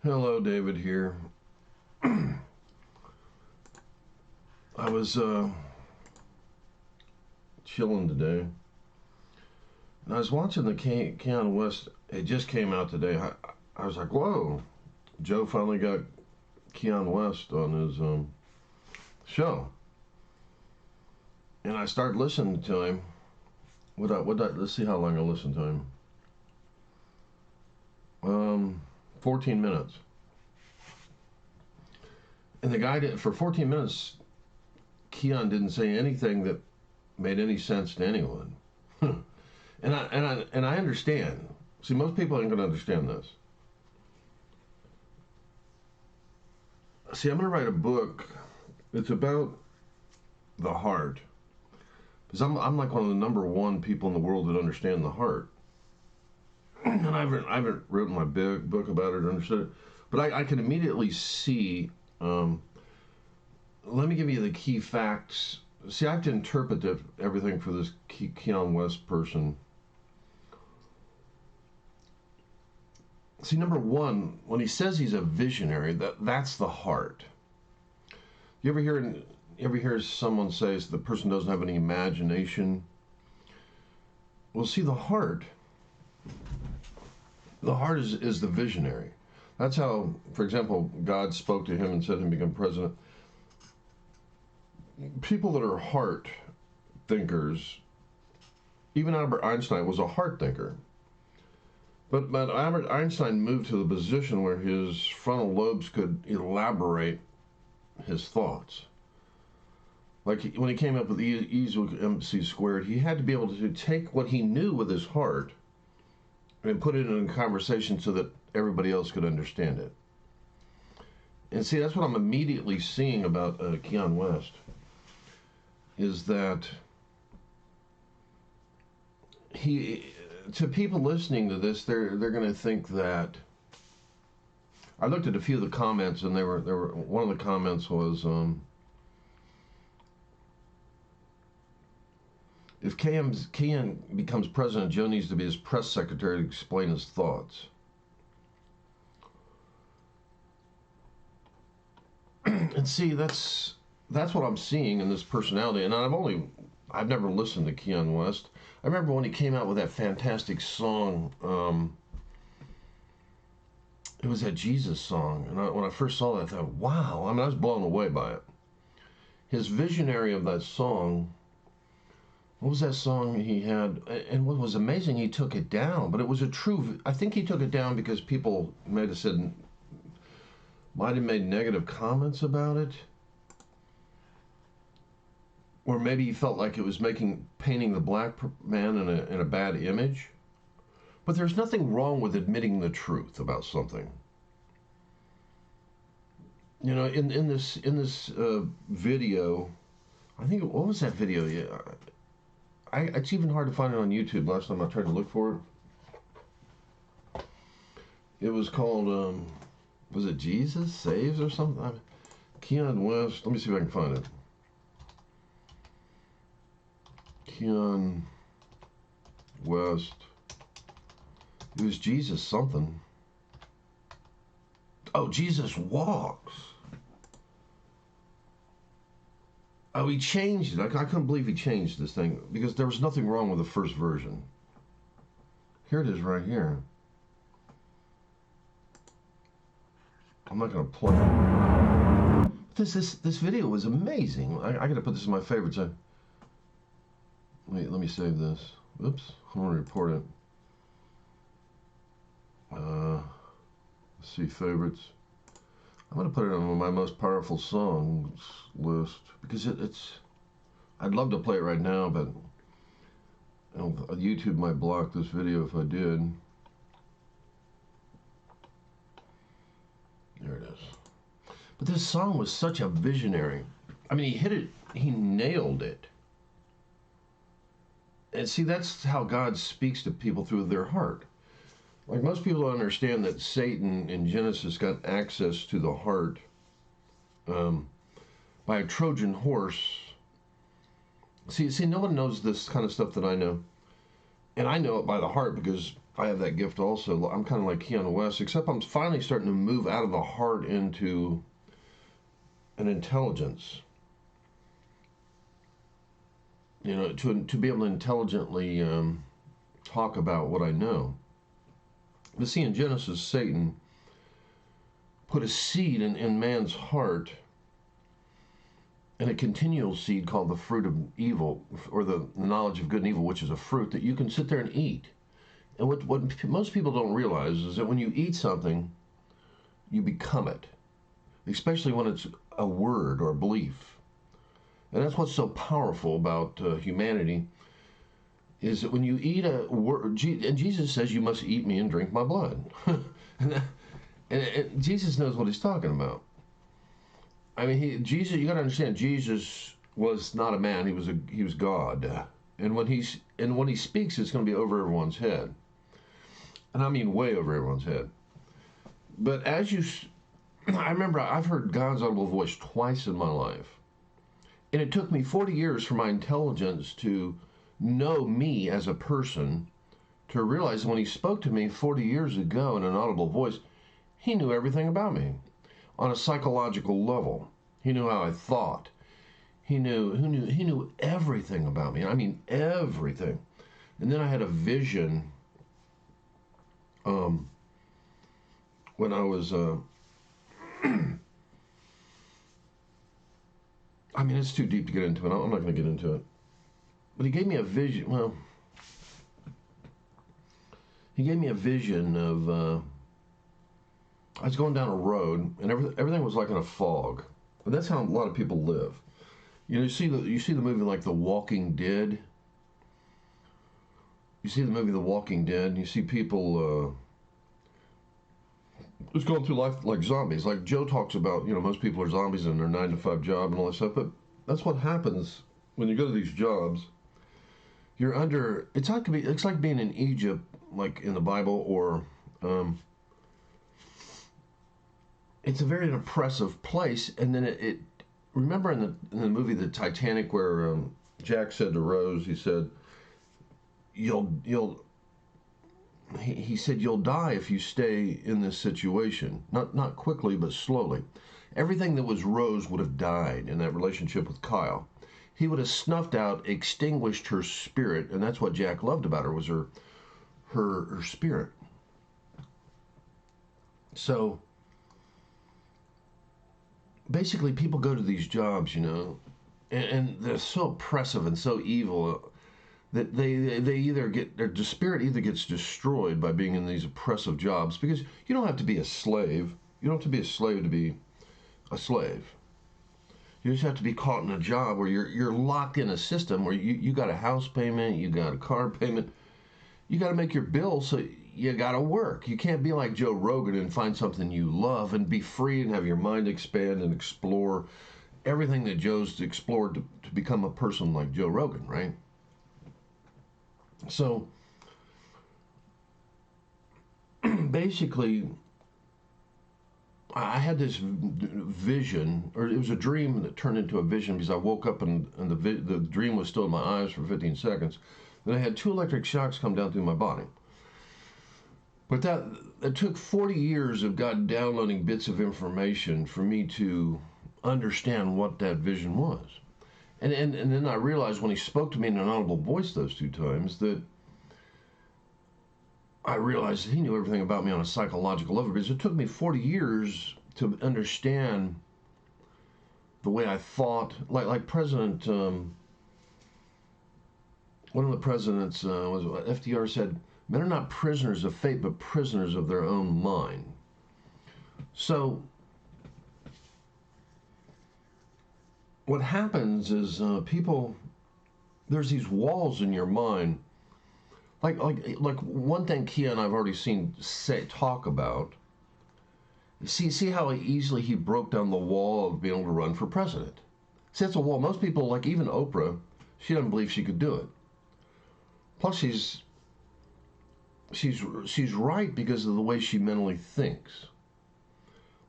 Hello, David here. I was chilling today, and I was watching the Kanye West. It just came out today. I was like, "Whoa!" Joe finally got Kanye West on his show, and I started listening to him. Let's see how long I listened to him. 14 minutes. And the guy did for 14 minutes. Keon didn't say anything that made any sense to anyone. and I understand. See, most people ain't gonna understand this. See, I'm gonna write a book. It's about the heart, because I'm like one of the number one people in the world that understand the heart. And I haven't written my big book about it or understood it, but I can immediately see. Let me give you the key facts. See, I have to interpret everything for this Keon West person. See, number one, when he says he's a visionary, that's the heart. You ever hear someone say the person doesn't have any imagination? Well, see, the heart is the visionary. That's how, for example, God spoke to him and said him become president. People that are heart thinkers, even Albert Einstein was a heart thinker. But Albert Einstein moved to the position where his frontal lobes could elaborate his thoughts. Like when he came up with E equals MC squared, he had to be able to take what he knew with his heart and put it in a conversation so that everybody else could understand it. And see, that's what I'm immediately seeing about Keon West, is that to people listening to this, they're going to think that. I looked at a few of the comments, and one of the comments was, if Keon becomes president, Joe needs to be his press secretary to explain his thoughts. And see, that's what I'm seeing in this personality. And I've never listened to Keon West. I remember when he came out with that fantastic song. It was that Jesus song, and when I first saw that, I thought, wow. I mean, I was blown away by it. His visionary of that song. What was that song he had? And what was amazing, he took it down. But it was I think he took it down because people might have made negative comments about it. Or maybe he felt like it was painting the black man in a bad image. But there's nothing wrong with admitting the truth about something. You know, in this video, I think, what was that video? Yeah, it's even hard to find it on YouTube. Last time I tried to look for it, it was called, was it Jesus Saves or something? Keon West. Let me see if I can find it. Keon West. It was Jesus something. Oh, Jesus Walks. Oh, he changed it. I couldn't believe he changed this thing, because there was nothing wrong with the first version. Here it is right here. I'm not going to play it. This video was amazing. I got to put this in my favorites. Let me save this. Oops, I want to report it. Let's see, favorites. I'm going to put it on my most powerful songs list, because I'd love to play it right now, but YouTube might block this video if I did. There it is. But this song was such a visionary. I mean, he hit it, he nailed it. And see, that's how God speaks to people, through their heart. Like, most people don't understand that Satan in Genesis got access to the heart by a Trojan horse. See, no one knows this kind of stuff that I know. And I know it by the heart, because I have that gift also. I'm kind of like Kanye West, except I'm finally starting to move out of the heart into an intelligence. You know, to be able to intelligently talk about what I know. But see, in Genesis, Satan put a seed in man's heart, and a continual seed called the fruit of evil, or the knowledge of good and evil, which is a fruit that you can sit there and eat. And what most people don't realize is that when you eat something, you become it, especially when it's a word or a belief. And that's what's so powerful about humanity, is that when you eat a word, and Jesus says, you must eat me and drink my blood. and Jesus knows what he's talking about. I mean, Jesus, you got to understand, Jesus was not a man, he was God. And when he speaks, it's going to be over everyone's head. And I mean way over everyone's head. But I remember I've heard God's audible voice twice in my life. And it took me 40 years for my intelligence to know me as a person, to realize when he spoke to me 40 years ago in an audible voice, he knew everything about me on a psychological level. He knew how I thought. He knew everything about me. I mean, everything. And then I had a vision when I was I mean, it's too deep to get into it. I'm not going to get into it. But he gave me a vision. Well, he gave me a vision of I was going down a road, and everything was like in a fog. And that's how a lot of people live. You know, you see the movie like The Walking Dead. You see the movie The Walking Dead, and you see people just going through life like zombies. Like Joe talks about, you know, most people are zombies in their 9-to-5 job and all that stuff. But that's what happens when you go to these jobs. You're under. It's like being in Egypt, like in the Bible, or it's a very oppressive place. And then it remember in the movie The Titanic, where Jack said to Rose, he said, he said, you'll die if you stay in this situation. Not quickly, but slowly. Everything that was Rose would have died in that relationship with Kyle. He would have snuffed out, extinguished her spirit, and that's what Jack loved about her, was her spirit. So basically, people go to these jobs, you know, and they're so oppressive and so evil that they either their spirit either gets destroyed by being in these oppressive jobs, because you don't have to be a slave. You don't have to be a slave to be a slave. You just have to be caught in a job where you're locked in a system where you got a house payment, you got a car payment, you got to make your bills, so you got to work. You can't be like Joe Rogan and find something you love and be free and have your mind expand and explore everything that Joe's explored to become a person like Joe Rogan, right? So basically, I had this vision, or it was a dream that turned into a vision, because I woke up and the dream was still in my eyes for 15 seconds. Then I had 2 electric shocks come down through my body. But that took 40 years of God downloading bits of information for me to understand what that vision was. And then I realized when he spoke to me in an audible voice those 2 times, that I realized that he knew everything about me on a psychological level, because it took me 40 years to understand the way I thought. Like President, one of the presidents was FDR said, "Men are not prisoners of fate, but prisoners of their own mind." So what happens is people, there's these walls in your mind. Like one thing Kia and I've already seen talk about. See how easily he broke down the wall of being able to run for president. See, that's a wall. Most people, like even Oprah, she doesn't believe she could do it. Plus, she's right because of the way she mentally thinks.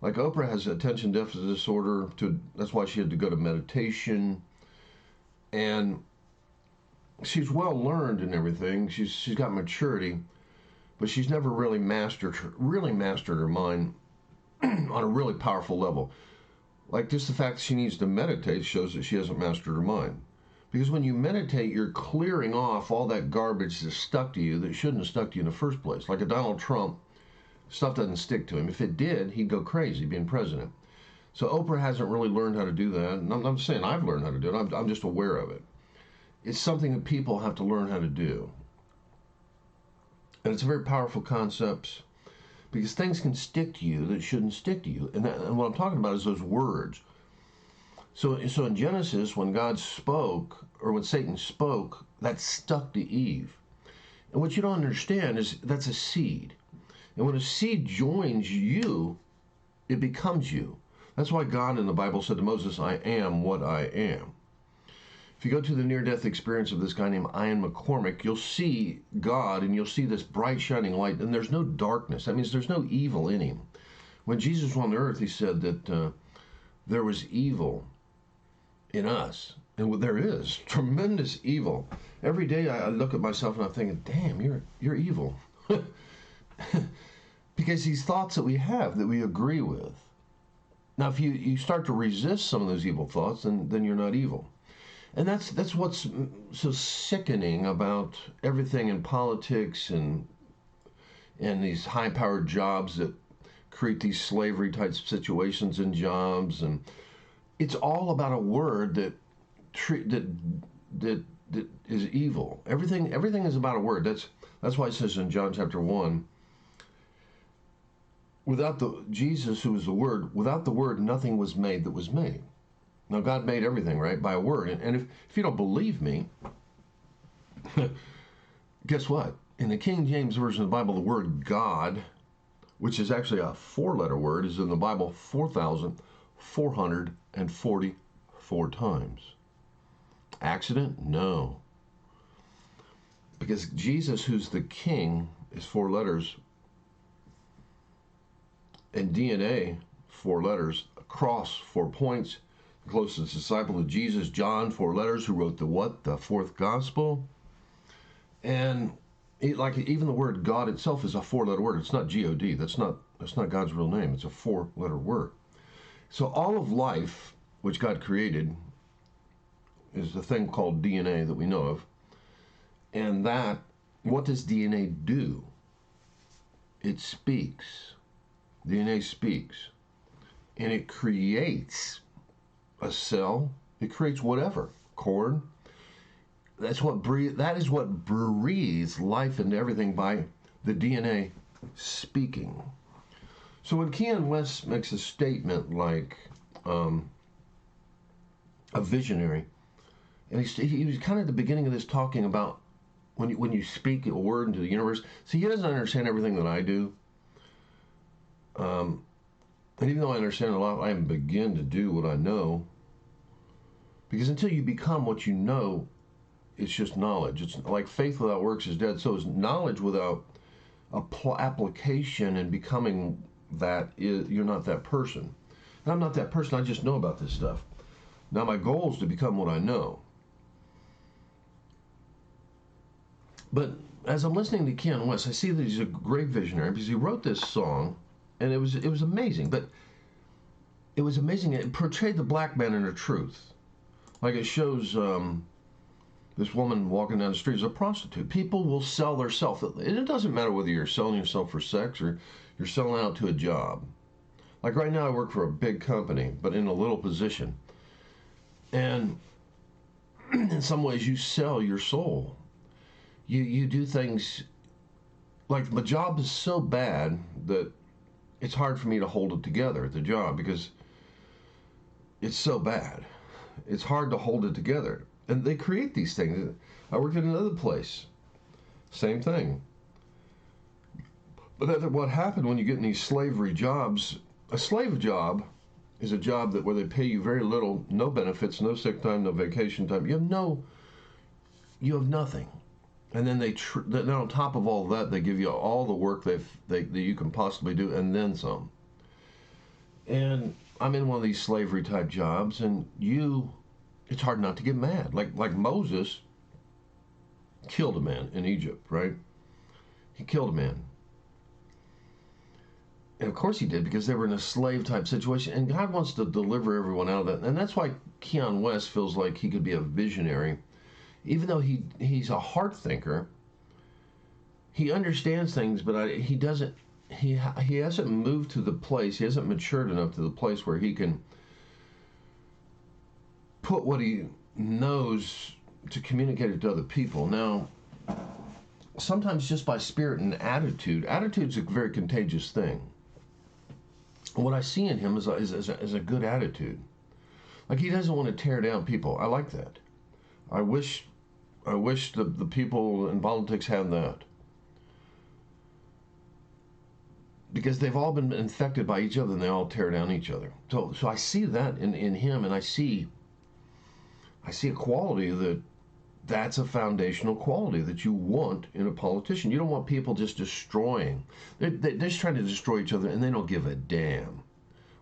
Like Oprah has attention deficit disorder. That's why she had to go to meditation, and she's well learned and everything. She's got maturity, but she's never really mastered her mind on a really powerful level. Like just the fact that she needs to meditate shows that she hasn't mastered her mind. Because when you meditate, you're clearing off all that garbage that's stuck to you that shouldn't have stuck to you in the first place. Like a Donald Trump, stuff doesn't stick to him. If it did, he'd go crazy being president. So Oprah hasn't really learned how to do that. And I'm saying I've learned how to do it. I'm just aware of it. It's something that people have to learn how to do. And it's a very powerful concept because things can stick to you that shouldn't stick to you. And what I'm talking about is those words. So in Genesis, when God spoke, or when Satan spoke, that stuck to Eve. And what you don't understand is that's a seed. And when a seed joins you, it becomes you. That's why God in the Bible said to Moses, I am what I am. If you go to the near-death experience of this guy named Ian McCormick, you'll see God and you'll see this bright shining light, and there's no darkness. That means there's no evil in him. When Jesus was on the earth, he said that there was evil in us. And there is tremendous evil. Every day I look at myself and I'm thinking, damn, you're evil. Because these thoughts that we have that we agree with. Now, if you start to resist some of those evil thoughts, then you're not evil. And that's what's so sickening about everything in politics and these high-powered jobs that create these slavery-type situations in jobs. And it's all about a word that is evil. Everything is about a word. That's why it says in John chapter 1, Jesus, who is the Word, without the Word, nothing was made that was made. Now, God made everything, right, by a word. And if you don't believe me, guess what? In the King James Version of the Bible, the word God, which is actually a four-letter word, is in the Bible 4,444 times. Accident? No. Because Jesus, who's the King, is four letters. And DNA, four letters. A cross, 4 points. The closest disciple to Jesus, John, 4 letters, who wrote the what? The fourth gospel. And even the word God itself is a 4-letter word. It's not G-O-D. That's not God's real name. It's a 4-letter word. So all of life, which God created, is the thing called DNA that we know of. And what does DNA do? It speaks. DNA speaks. And it creates a cell. It creates whatever. Corn. That is what breathes life into everything by the DNA speaking. So when Kanye West makes a statement like a visionary, and he was kind of at the beginning of this talking about when you speak a word into the universe. See, he doesn't understand everything that I do. And even though I understand a lot, I haven't begun to do what I know. Because until you become what you know, it's just knowledge. It's like faith without works is dead. So is knowledge without application and becoming you're not that person. And I'm not that person. I just know about this stuff. Now my goal is to become what I know. But as I'm listening to Kanye West, I see that he's a great visionary because he wrote this song, and it was amazing. But it was amazing. It portrayed the black man in the truth. Like it shows this woman walking down the street as a prostitute. People will sell their self. It doesn't matter whether you're selling yourself for sex or you're selling out to a job. Like right now I work for a big company, but in a little position. And in some ways you sell your soul. You do things, like the job is so bad that it's hard for me to hold it together at the job because it's so bad. It's hard to hold it together. And they create these things. I worked at another place. Same thing. But what happened when you get in these slavery jobs, a slave job is a job where they pay you very little, no benefits, no sick time, no vacation time. You have nothing. And then then on top of all that, they give you all the work that you can possibly do and then some. And I'm in one of these slavery type jobs, and it's hard not to get mad. Like Moses killed a man in Egypt, right? He killed a man. And of course he did, because they were in a slave type situation, and God wants to deliver everyone out of that. And that's why Kanye West feels like he could be a visionary, even though he's a heart thinker. He understands things, but he doesn't. He hasn't moved to the place. He hasn't matured enough to the place where he can put what he knows to communicate it to other people. Now, sometimes just by spirit and attitude. Attitude's a very contagious thing. What I see in him is a good attitude. Like, he doesn't want to tear down people. I like that. I wish the people in politics had that. Because they've all been infected by each other, and they all tear down each other. So I see that in him, and I see a quality that's a foundational quality that you want in a politician. You don't want people just destroying. They're just trying to destroy each other, and they don't give a damn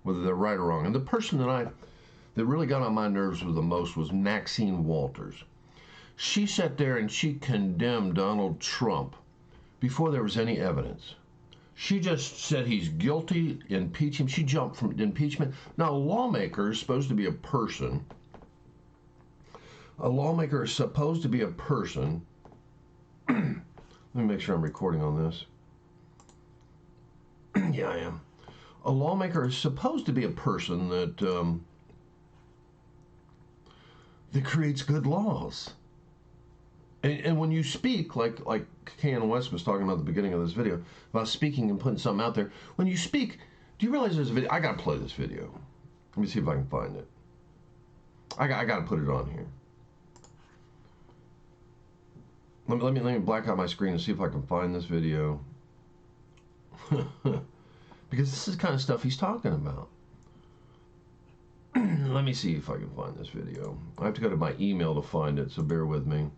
whether they're right or wrong. And the person that really got on my nerves the most was Maxine Walters. She sat there and she condemned Donald Trump before there was any evidence. She just said he's guilty, impeach him. She jumped from impeachment. Now, a lawmaker is supposed to be a person. A lawmaker is supposed to be a person. Let me make sure I'm recording on this. Yeah, I am. A lawmaker is supposed to be a person that creates good laws. And when you speak, like Kanye West was talking about at the beginning of this video, about speaking and putting something out there, when you speak, do you realize there's a video? I got to play this video. Let me see if I can find it. I got to put it on here. Let me black out my screen and see if I can find this video. Because this is the kind of stuff he's talking about. Let me see if I can find this video. I have to go to my email to find it, so bear with me.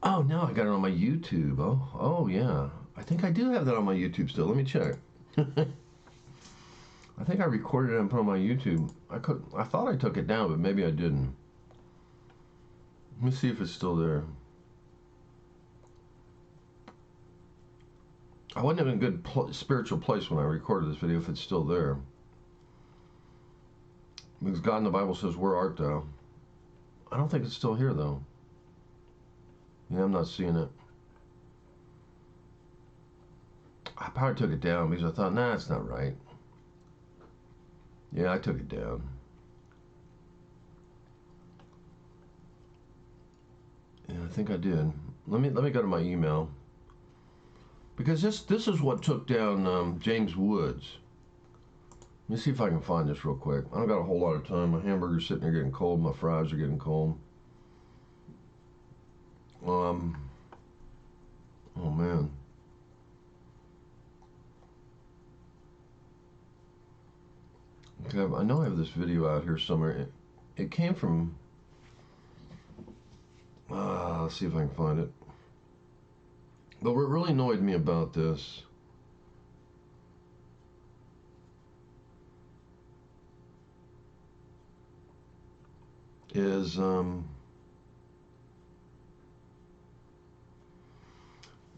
Oh, no, I got it on my YouTube. Oh, yeah. I think I do have that on my YouTube still. Let me check. I think I recorded it and put it on my YouTube. I thought I took it down, but maybe I didn't. Let me see if it's still there. I wasn't in a good spiritual place when I recorded this video if it's still there. Because God in the Bible says, "Where art thou?" I don't think it's still here, though. Yeah, I'm not seeing it. I probably took it down because I thought, nah, it's not right. Yeah, I took it down. Yeah, I think I did. Let me go to my email. Because this is what took down James Woods. Let me see if I can find this real quick. I don't got a whole lot of time. My hamburger's sitting there getting cold. My fries are getting cold. Oh man. Okay, I know I have this video out here somewhere. It came from. Let's see if I can find it. But what really annoyed me about this is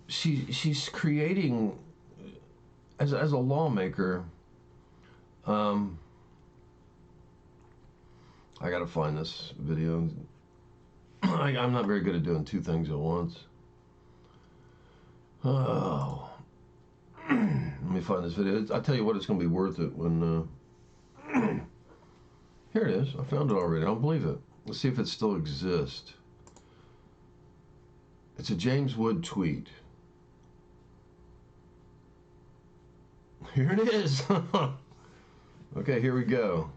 she's creating as a lawmaker. I gotta find this video. I'm not very good at doing two things at once. Oh, let me find this video. I tell you what, it's gonna be worth it when. Here it is. I found it already. I don't believe it. Let's see if it still exists. It's a James Wood tweet. Here it is. Okay, here we go.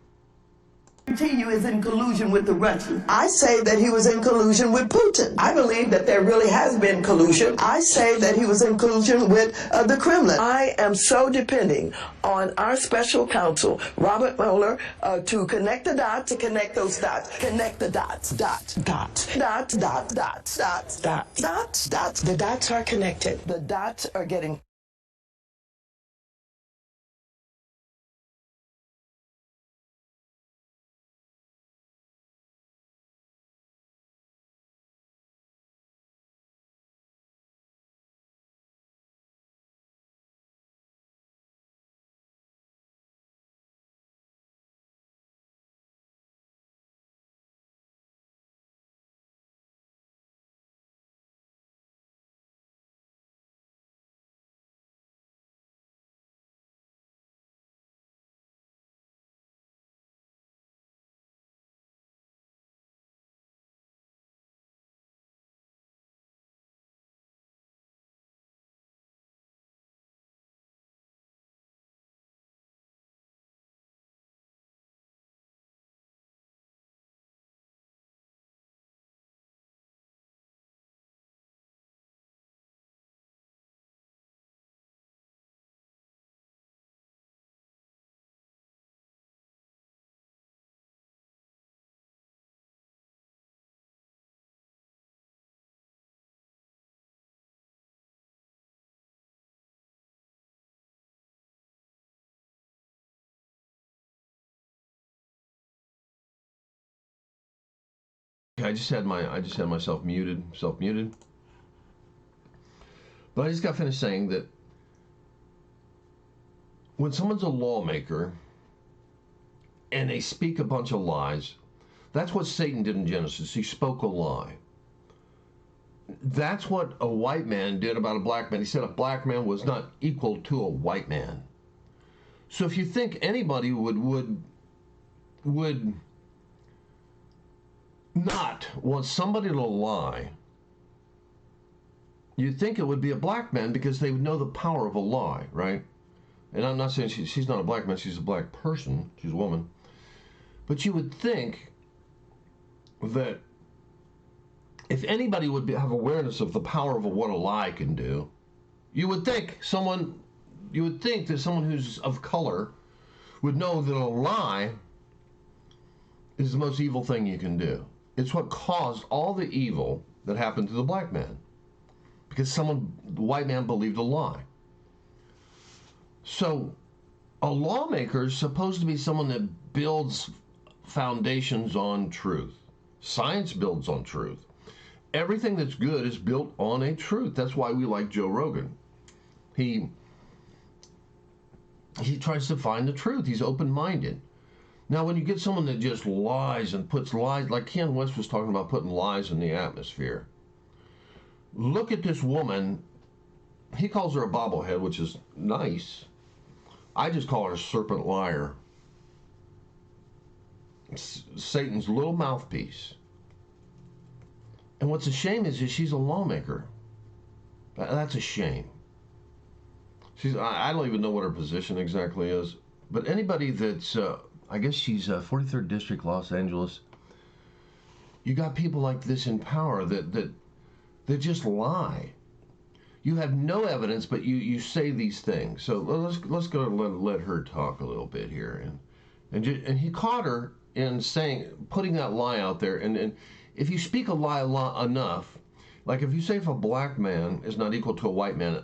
You is in collusion with the Russians. I say that he was in collusion with Putin. I believe that there really has been collusion. I say that he was in collusion with the Kremlin. I am so depending on our special counsel, Robert Mueller, to connect the dots, to connect those dots. Connect the dots. Dots. Dots. Dots. Dots. Dots. Dots. Dots. Dots. Dots. The dots are connected. The dots are getting Okay, I just had myself muted, self-muted. But I just got finished saying that when someone's a lawmaker and they speak a bunch of lies, that's what Satan did in Genesis. He spoke a lie. That's what a white man did about a black man. He said a black man was not equal to a white man. So if you think anybody would not want somebody to lie, you'd think it would be a black man, because they would know the power of a lie, right? And I'm not saying she's not a black man, she's a black person, she's a woman. But you would think that if anybody would have awareness of the power of what a lie can do, you would think that someone who's of color would know that a lie is the most evil thing you can do. It's what caused all the evil that happened to the black man, because the white man believed a lie. So a lawmaker is supposed to be someone that builds foundations on truth. Science builds on truth. Everything that's good is built on a truth. That's why we like Joe Rogan. He tries to find the truth. He's open-minded. Now, when you get someone that just lies and puts lies, like Kanye West was talking about putting lies in the atmosphere. Look at this woman. He calls her a bobblehead, which is nice. I just call her a serpent liar. It's Satan's little mouthpiece. And what's a shame is she's a lawmaker. That's a shame. I don't even know what her position exactly is. But anybody that's, I guess she's 43rd District, Los Angeles. You got people like this in power that just lie. You have no evidence, but you say these things. So let's go and let her talk a little bit here. And he caught her in putting that lie out there. And if you speak a lie enough, like if you say if a black man is not equal to a white man,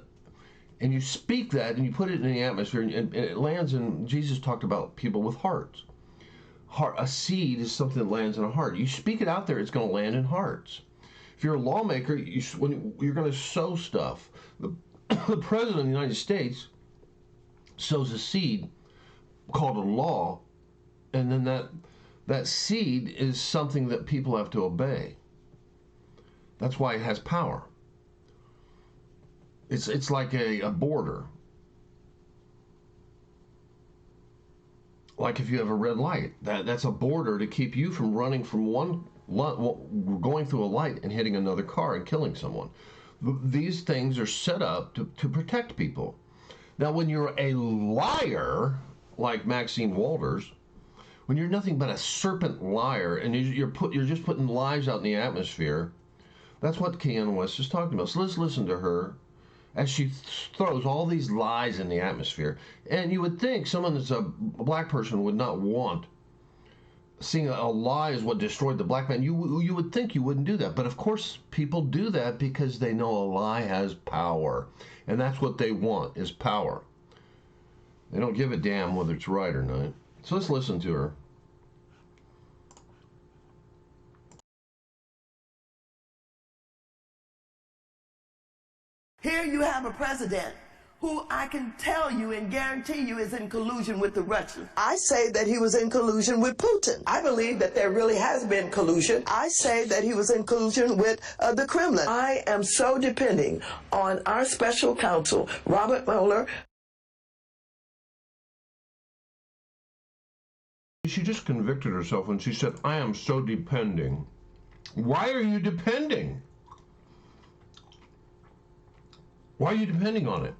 and you speak that and you put it in the atmosphere, and it lands in, Jesus talked about people with hearts. A seed is something that lands in a heart. You speak it out there, it's going to land in hearts. If you're a lawmaker, you're going to sow stuff. The President of the United States sows a seed called a law, and then that seed is something that people have to obey. That's why it has power. It's like a border. Like if you have a red light, that's a border to keep you from running from going through a light and hitting another car and killing someone. These things are set up to protect people. Now, when you're a liar, like Maxine Walters, when you're nothing but a serpent liar and you're just putting lies out in the atmosphere, that's what Kanye West is talking about. So let's listen to her as she throws all these lies in the atmosphere. And you would think someone that's a black person would not want seeing a lie is what destroyed the black man. You would think you wouldn't do that. But of course, people do that because they know a lie has power. And that's what they want, is power. They don't give a damn whether it's right or not. So let's listen to her. Here you have a president who I can tell you and guarantee you is in collusion with the Russians. I say that he was in collusion with Putin. I believe that there really has been collusion. I say that he was in collusion with the Kremlin. I am so depending on our special counsel, Robert Mueller. She just convicted herself when she said, I am so depending. Why are you depending? Why are you depending on it?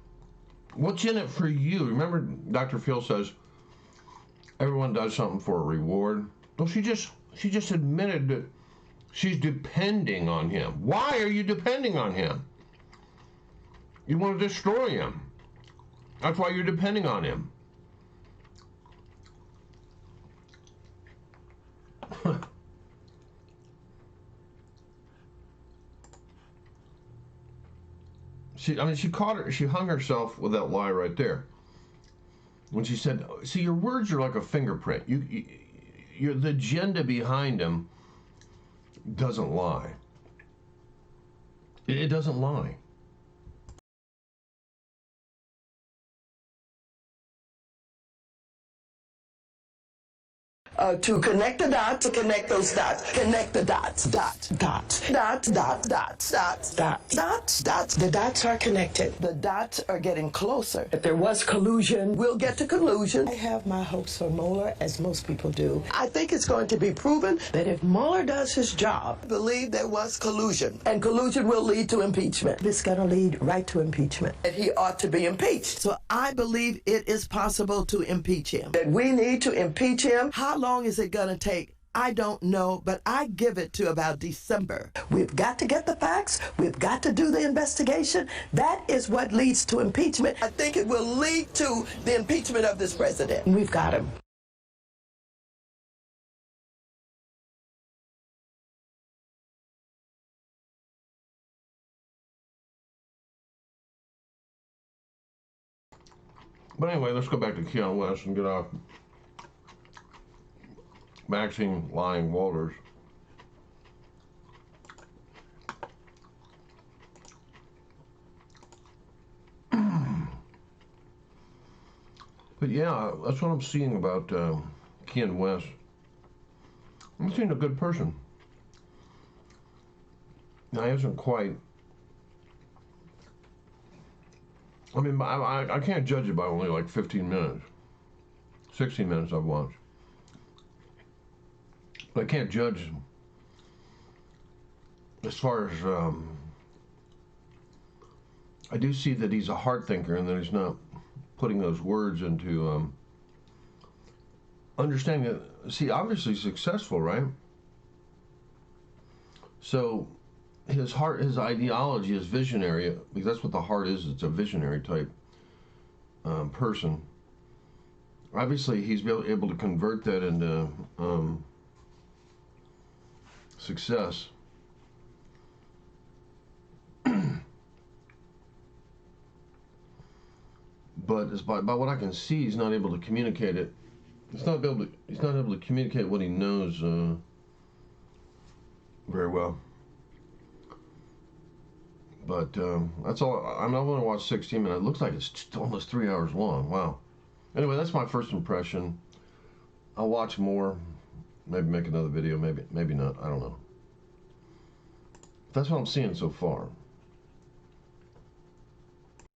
What's in it for you? Remember, Dr. Phil says, everyone does something for a reward. Well, she just admitted that she's depending on him. Why are you depending on him? You want to destroy him. That's why you're depending on him. She hung herself with that lie right there. When she said, see, your words are like a fingerprint. The agenda behind them doesn't lie. It doesn't lie. To connect the dots, to connect those dots, connect the dots, dots, dots, dots, dots, dots, dots, dots, dots, dots. The dots are connected. The dots are getting closer. If there was collusion, we'll get to collusion. I have my hopes for Mueller, as most people do. I think it's going to be proven that if Mueller does his job, I believe there was collusion, and collusion will lead to impeachment. This is going to lead right to impeachment. That he ought to be impeached. So I believe it is possible to impeach him. That we need to impeach him. How long is it going to take? I don't know, but I give it to about December. We've got to get the facts. We've got to do the investigation. That is what leads to impeachment. I think it will lead to the impeachment of this president. We've got him. But anyway, let's go back to Kanye West and get off Maxine lying Walters. But yeah, that's what I'm seeing about Kanye West. I'm seeing a good person. Now, he hasn't quite. I mean, I can't judge it by only like 15 minutes. 16 minutes I've watched. But I can't judge as far as I do see that he's a hard thinker and that he's not putting those words into understanding that. See, obviously successful, right? So his heart, his ideology is visionary, because that's what the heart is. It's a visionary type person. Obviously, he's able to convert that into success. But as by what I can see, he's not able to communicate it. He's not able to communicate what he knows very well. But that's all. I've only watched 16 minutes. It looks like it's almost 3 hours long. Wow. Anyway, that's my first impression. I'll watch more. Maybe make another video. Maybe not. I don't know. That's what I'm seeing so far.